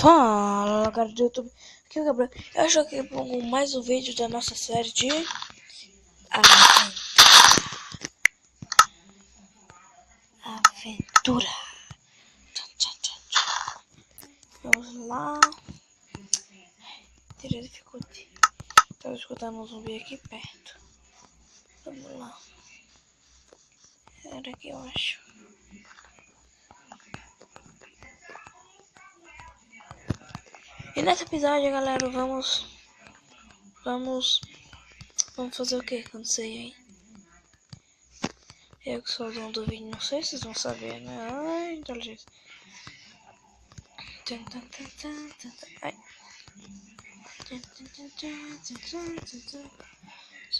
Fala, galera do YouTube, aqui é o Gabriel. Eu estou aqui com mais um vídeo da nossa série de aventura. Vamos lá. Teria dificuldade. Estava escutando um zumbi aqui perto. Vamos lá. Era aqui, eu acho. E nesse episódio, galera, vamos fazer o que? Não sei, hein? Eu que sou o dono do vídeo, não sei se vocês vão saber, né? Ai, inteligência. Ai.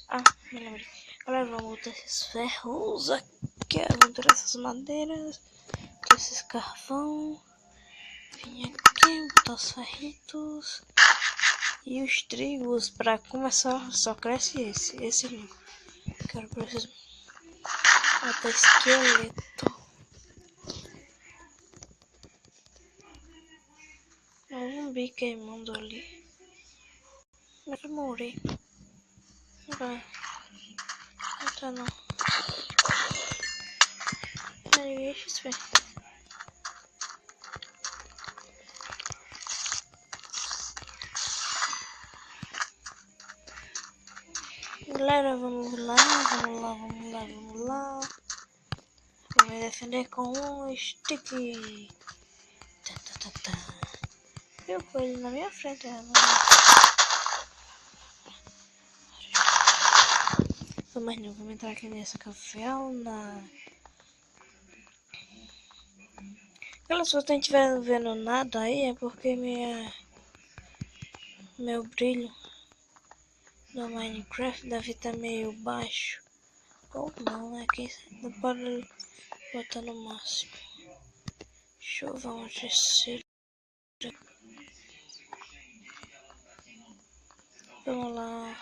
Ah, me lembrei. Galera, vamos botar esses ferros aqui, aventurar essas madeiras, esses carvão. Vim aqui, botar os ferritos. E os trigos, pra começar, só cresce esse não. Quero precisar botar esqueleto. Um zumbi queimando ali. Mas eu morri. Não vai. Não tá não. Aí, deixa isso ver. Galera, vamos lá. Vou me defender com um stick. Eu fui ele na minha frente. Mas não, vamos entrar aqui nessa caverna. Galera, se você não estiver vendo nada aí, é porque meu brilho no Minecraft deve estar meio baixo. Ou não, né? Quem não pode botar no máximo. Deixa eu ver onde terceiro. Vamos lá.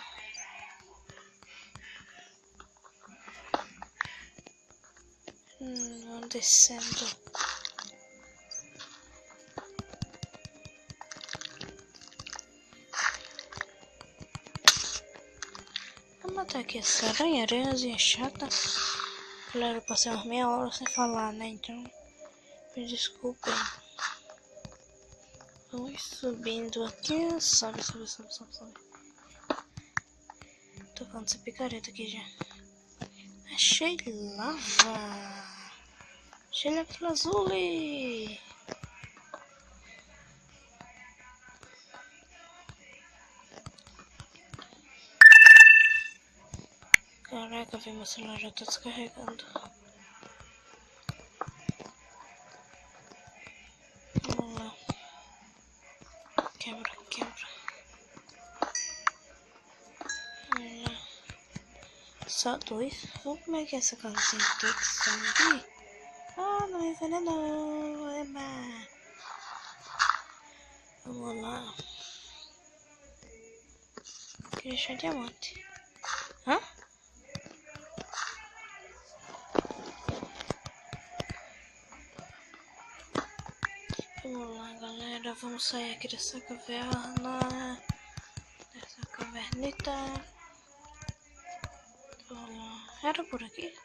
Vamos descendo. Vou matar aqui essa aranhazinha chata. Galera, eu passei umas meia hora sem falar, né? Então, me desculpem. Vamos subindo aqui. Sobe. Tô falando essa picareta aqui já. Achei lava. Achei lava azul. Caraca, velho, meu celular já tá descarregando. Vamos lá. Quebra. Vamos lá. Só dois. Vamos como é que é essa casinha toda aqui? Ah, não me envenenou. Eba. Vamos lá. Queria achar diamante. Hã? Vamos lá, galera. Vamos sair aqui dessa caverna. Dessa cavernita. Vamos lá. Era por aqui?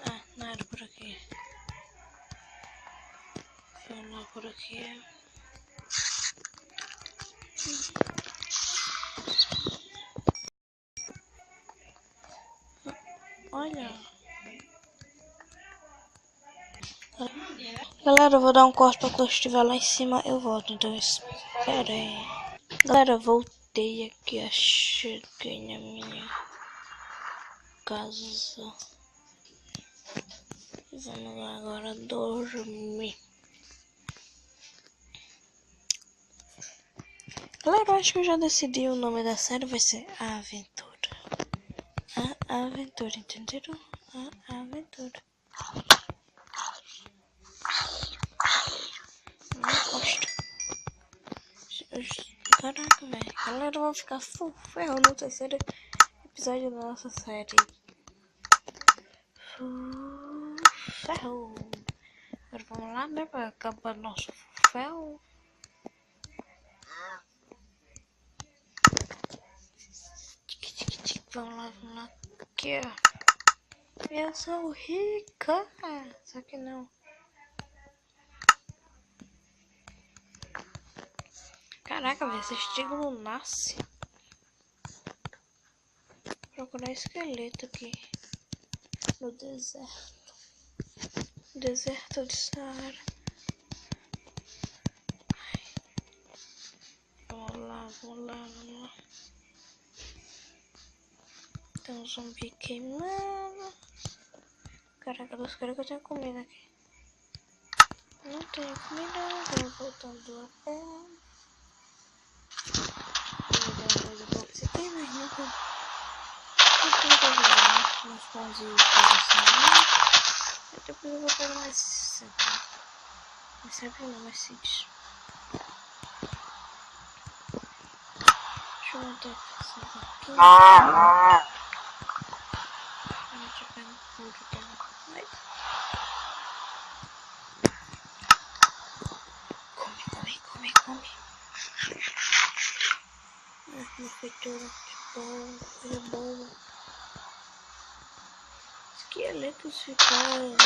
Ah, não era por aqui. Vamos lá por aqui. Olha. Galera, eu vou dar um corte pra quando eu estiver lá em cima eu volto, então espera aí. Galera, voltei aqui, cheguei na minha casa. Vamos lá agora dormir. Galera, eu acho que eu já decidi o nome da série, vai ser A Aventura. A Aventura, entenderam? A Aventura. Não gosto. Caraca, velho. Galera, eu vou ficar full ferro no terceiro episódio da nossa série. Full ferro. Agora vamos lá, né? Pra acabar nosso full ferro. Vamos lá. Aqui, ó. Eu sou rica. Só que não. Caraca, velho. Esse estímulo nasce. Procurar esqueleto aqui. No deserto. Deserto de Saara. Vamos lá. Tem um zumbi queimando. Caraca, dos caras que eu tenho comida aqui. Não tenho comida, vou voltando a pé. Vou dar mais um pouco se tem, mas não tem. Não tem problema. Uns pãozinhos assim. Depois eu vou pegar mais sempre. Mas sempre não, mais seeds. Deixa eu montar essa aqui. Deixa eu pegar um pouco dela. Come. Uma fritura de coisa boa. Esqueletos ficaram.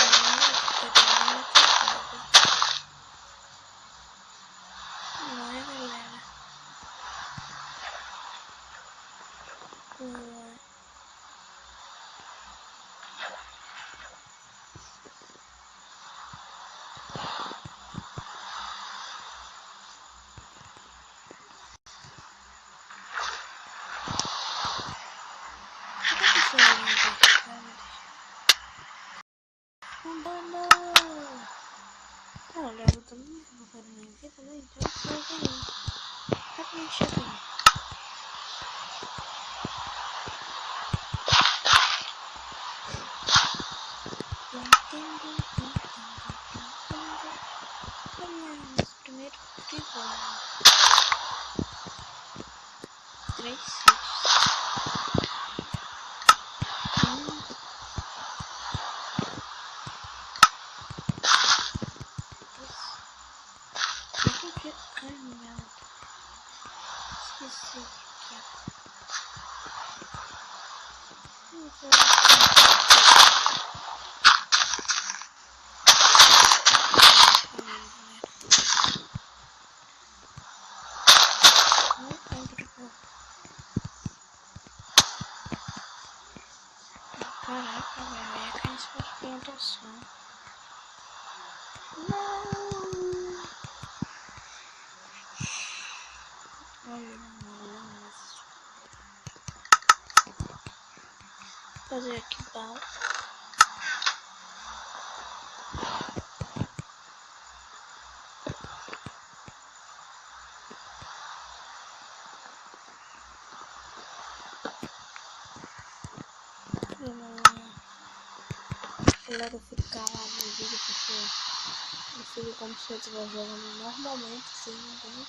Não é, galera? Olha, eu também vou fazer minha vida, né? Então eu vou ganhar. Rapidinho chegando. Vamos, primeiro privado. 3 sítios. Ai, meu Deus. Esqueci aqui. Caraca, velho, ia cair essa plantação. Não! Fazer aqui bala. Galera, eu fico calado no vídeo porque eu fico como se eu estivesse jogando normalmente, assim, ninguém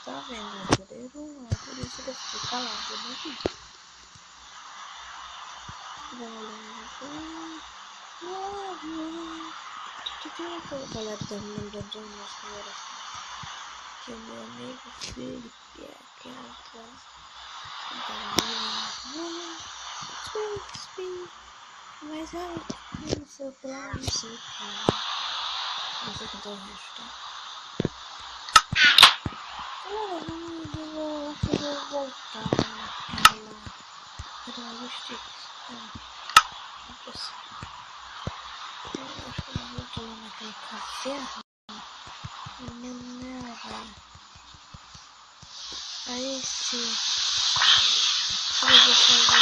tá vendo, entendeu? É por isso que eu fico calado no vídeo. Galera, tá me lembrando de umas primeiras que o meu amigo Felipe é aquela mas ela no seu plano, não sei cantar o resto, tá? Eu vou voltar naquela. Cadê os sticks? Eu acho que eu vou voltar lá naquele café. Não, velho. Aí sim. Eu vou sair lá.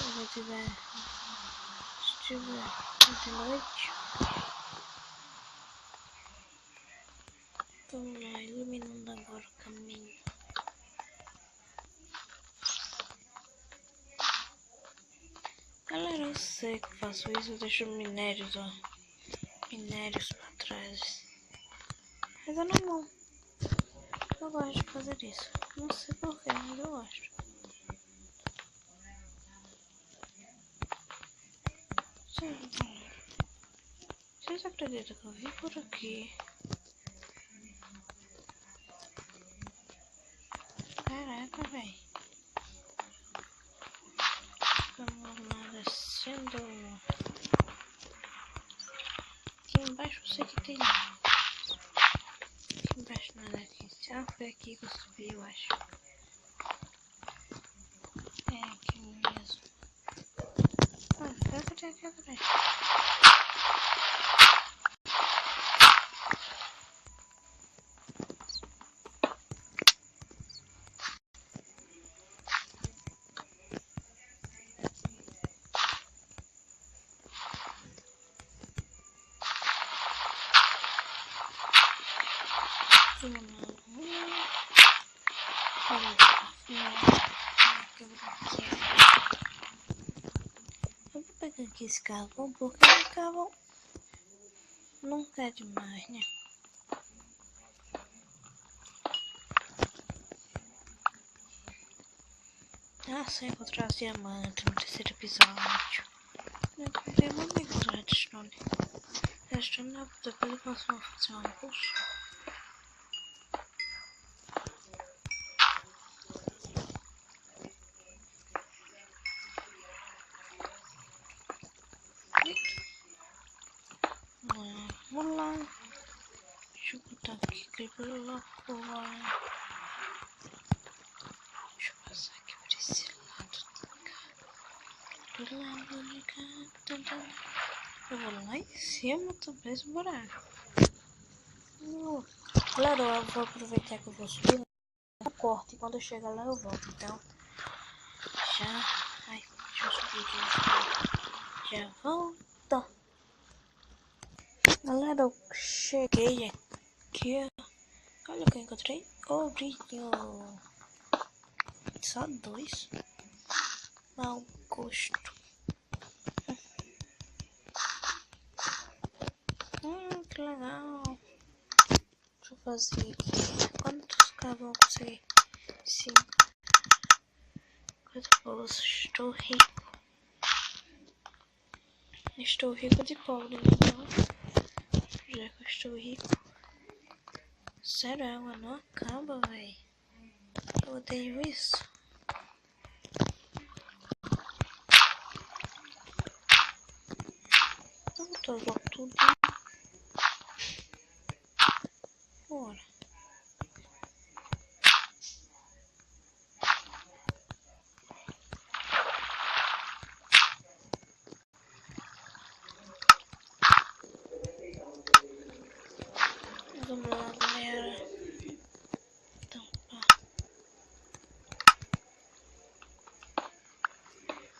Se tiver de noite. Vamos lá, iluminando agora o caminho. Galera, eu sei que eu faço isso, eu deixo minérios pra trás. Mas é normal. gosto de fazer isso. Não sei porquê, mas eu gosto. Vocês acreditam que eu vim por aqui? Caraca, véi. Vamos lá descendo. Aqui embaixo eu sei que tem. Aqui embaixo nada aqui. Ah, foi aqui que eu subi, eu acho. É aqui mesmo. Ah, será que tem aqui atrás? Eu vou pegar aqui esse carvão porque esse carvão não quer demais, né? Ah, se eu encontrar os diamantes no terceiro episódio. Eu encontrei muito bem com o redstone. Redstone depois eu posso fazer uma impulso. Vamos lá. Deixa eu botar aqui, clica lá. Deixa eu passar aqui por esse lado. Do lado de cá. Eu vou lá em cima também esse buraco. Galera, eu vou aproveitar que eu vou subir. Eu corto e quando eu chegar lá eu volto. Então, já. Ai, deixa eu subir aqui. Já volto. Galera, eu cheguei aqui. Olha o que eu encontrei. Ourinho. Só 2. Mau gosto. Que legal. Deixa eu fazer aqui. Quantos caras vão conseguir? 5. Coisa boa. Estou rico. Estou rico de pobre, então. Já que eu estou rico. Sério, a água não acaba, véi. Eu odeio isso. Eu tô logo tudo. Bora. Vamos lá, galera. Tampar.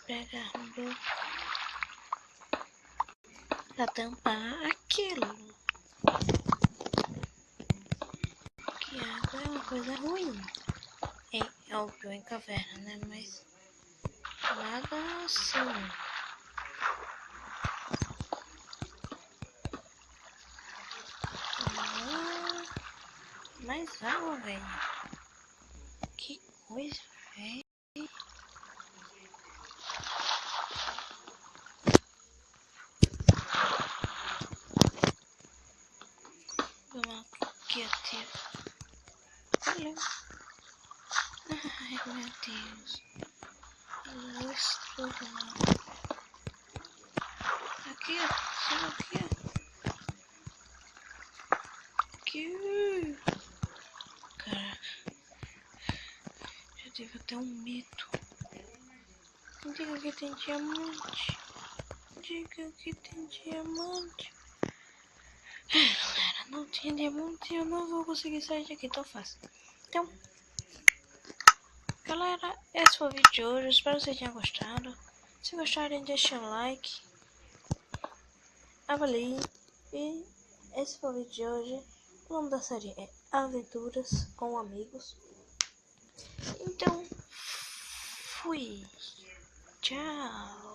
Pegar um bloco. Pra tampar aquilo. Que água é uma coisa ruim. É óbvio, em caverna, né? Mas nada assim. Mais água, velho. Que coisa, velho. Vamos aqui, ativo. Olha. Ai, meu Deus. Luz tudo. Aqui, ó. Chega aqui, ó. Aqui. Caraca. Já tive até um medo. Diga que tem diamante. Diga que tem diamante. Galera, não tem diamante. Eu não vou conseguir sair daqui tão fácil. Então, galera, esse foi o vídeo de hoje. Espero que vocês tenham gostado. Se gostarem, deixem um like. Avaliem. E esse foi o vídeo de hoje. O nome da série é Aventuras com Amigos. Então, fui. Tchau.